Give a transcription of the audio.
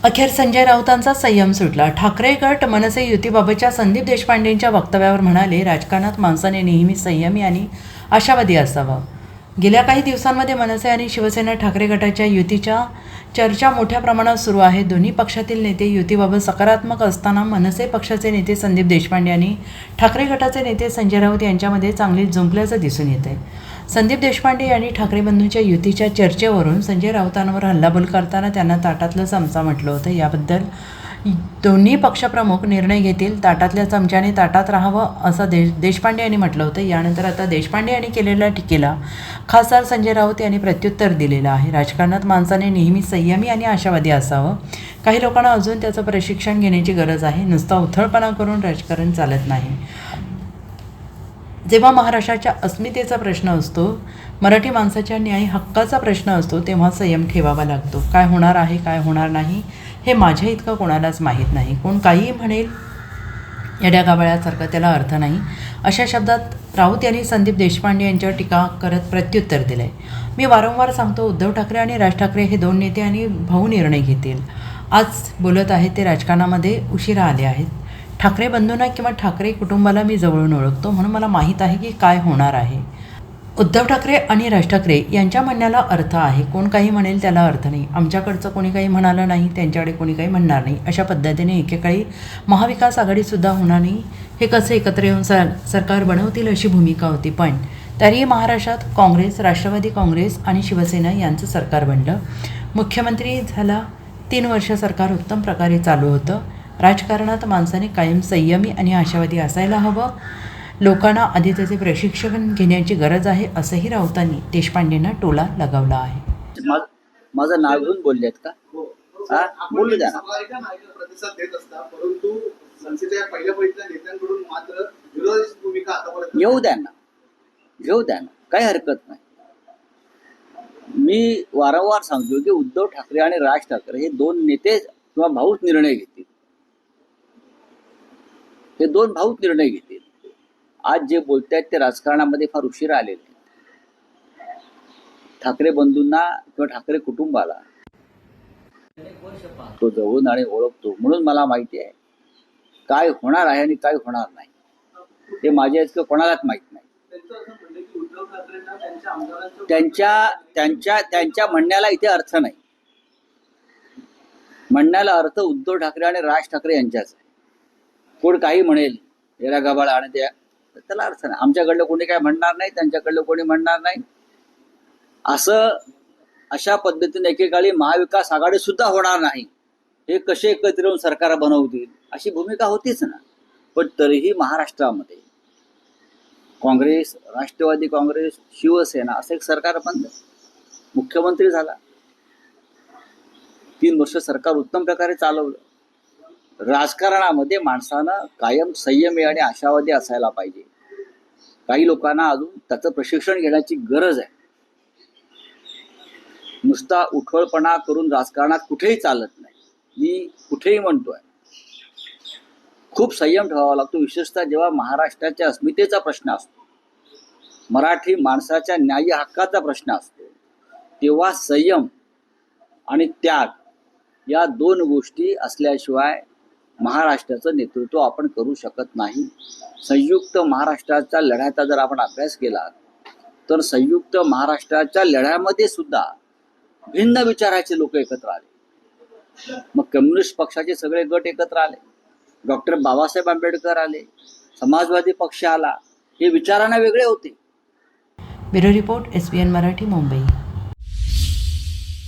अखेर संजय राऊतांचा संयम सुटला. ठाकरे गट मनसे युतीबाबतच्या संदीप देशपांडेंच्या वक्तव्यावर म्हणाले, राजकारणात माणसाने नेहमी संयमी आणि आशावादी असावं. गेल्या काही दिवसांमध्ये मनसे आणि शिवसेना ठाकरे गटाच्या युतीच्या चर्चा मोठ्या प्रमाणात सुरू आहेत. दोन्ही पक्षातील नेते युतीबाबत सकारात्मक असताना मनसे पक्षाचे नेते संदीप देशपांडे आणि ठाकरे गटाचे नेते संजय राऊत यांच्यामध्ये चांगली जुंपल्याचं दिसून येतंय. संदीप देशपांडे यांनी ठाकरे बंधूंच्या युतीच्या चर्चेवरून संजय राऊतांवर हल्लाबोल करताना त्यांना ताटातलं चमचा म्हटलं होतं. याबद्दल दोन्ही पक्षप्रमुख निर्णय घेतील, ताटातल्या चमच्याने ताटात राहावं असं देशपांडे यांनी म्हटलं होतं. यानंतर आता देशपांडे यांनी केलेल्या टीकेला खासदार संजय राऊत यांनी प्रत्युत्तर दिलेलं आहे. राजकारणात माणसाने नेहमी संयमी आणि आशावादी असावं. काही लोकांना अजून त्याचं प्रशिक्षण घेण्याची गरज आहे. नुसता उथळपणा करून राजकारण चालत नाही. जेव्हा महाराष्ट्राच्या अस्मितेचा प्रश्न असतो, मराठी माणसाच्या न्याय हक्काचा प्रश्न असतो, तेव्हा संयम ठेवावा लागतो. काय होणार आहे, काय होणार नाही हे माझ्या इतकं कोणालाच माहीत नाही. कोण काहीही म्हणेल, येड्या गाबाळ्यासारखं, त्याला अर्थ नाही. अशा शब्दात राऊत यांनी संदीप देशपांडे यांच्यावर टीका करत प्रत्युत्तर दिलं आहे. मी वारंवार सांगतो, उद्धव ठाकरे आणि राज ठाकरे हे दोन नेते आणि भाऊ निर्णय घेतील. आज बोलत आहेत ते राजकारणामध्ये उशिरा आले आहेत. ठाकरे बंधूंना किंवा ठाकरे कुटुंबाला मी जवळून ओळखतो, म्हणून मला माहीत आहे की काय होणार आहे. उद्धव ठाकरे आणि राज ठाकरे यांच्या म्हणण्याला अर्थ आहे. कोण काही म्हणेल त्याला अर्थ नाही. आमच्याकडचं कोणी काही म्हणालं नाही, त्यांच्याकडे कोणी काही म्हणणार नाही. अशा पद्धतीने एकेकाळी महाविकास आघाडीसुद्धा होणार नाही. हे कसं एकत्र येऊन सरकार बनवतील अशी भूमिका होती. पण तरीही महाराष्ट्रात काँग्रेस, राष्ट्रवादी काँग्रेस आणि शिवसेना यांचं सरकार बनलं. मुख्यमंत्री झाला. 3 वर्ष सरकार उत्तम प्रकारे चालू होतं. राजकारणात माणसाने कायम संयमी आणि आशावादी असायला हवं. लोकांना आधी त्याचे प्रशिक्षण घेण्याची गरज आहे, असंही राऊतांनी देशपांडेंना टोला लगावला आहे. माझं नाव घेऊन बोललेत का? बोलू द्या ना. प्रतिसाद देत असता, परंतु संसदेच्या पहिल्या बैठकीच्या नेत्यांकडून मात्र विरोधी भूमिका आतापर्यंत घेऊ द्या ना, काही हरकत नाही. मी वारंवार सांगतो की उद्धव ठाकरे आणि राज ठाकरे हे दोन नेते किंवा भाऊच निर्णय घेतील. हे दोन भाऊच निर्णय घेतील. आज जे बोलतायत ते राजकारणामध्ये फार उशिरा आलेले आहेत. ठाकरे बंधूंना किंवा ठाकरे कुटुंबाला तो जवळून आणि ओळखतो, म्हणून मला माहिती आहे काय होणार आहे आणि काय होणार नाही. ते माझ्या इतकं कोणालाच माहित नाही. त्यांच्या म्हणण्याला इथे अर्थ नाही. म्हणण्याला अर्थ उद्धव ठाकरे आणि राज ठाकरे यांच्याच आहे. कोण काही म्हणेल, येरा गबाळा आणि त्याला अर्थ नाही. आमच्याकडलं कोणी काय म्हणणार नाही, त्यांच्याकडलं कोणी म्हणणार नाही. अशा पद्धतीने एकेकाळी महाविकास आघाडी सुद्धा होणार नाही. हे कसे एकत्र येऊन सरकार बनवतील अशी भूमिका होतीच ना. पण तरीही महाराष्ट्रामध्ये काँग्रेस, राष्ट्रवादी काँग्रेस, शिवसेना असं एक सरकार बनलं. मुख्यमंत्री झाला. 3 वर्ष सरकार उत्तम प्रकारे चालवलं. राजकारणामध्ये माणसानं कायम संयमी आणि आशावादी असायला पाहिजे. काही लोकांना अजून त्याचं प्रशिक्षण घेण्याची गरज आहे. नुसता उठवळपणा करून राजकारणात कुठेही चालत नाही. मी कुठेही म्हणतोय, खूप संयम ठेवावा लागतो. विशेषतः जेव्हा महाराष्ट्राच्या अस्मितेचा प्रश्न असतो, मराठी माणसाच्या न्याय हक्काचा प्रश्न असतो, तेव्हा संयम आणि त्याग या 2 गोष्टी असल्याशिवाय महाराष्ट्राचं नेतृत्व आपण करू शकत नाही. संयुक्त महाराष्ट्राच्या लढ्याचा जर आपण अभ्यास केला तर संयुक्त महाराष्ट्राच्या लढ्यामध्ये सुद्धा भिन्न विचाराचे लोक एकत्र आले. मग कम्युनिस्ट पक्षाचे सगळे गट एकत्र आले, डॉक्टर बाबासाहेब आंबेडकर आले, समाजवादी पक्ष आला. हे विचारांना वेगळे होते. Bureau report, SBN Marathi, Mumbai.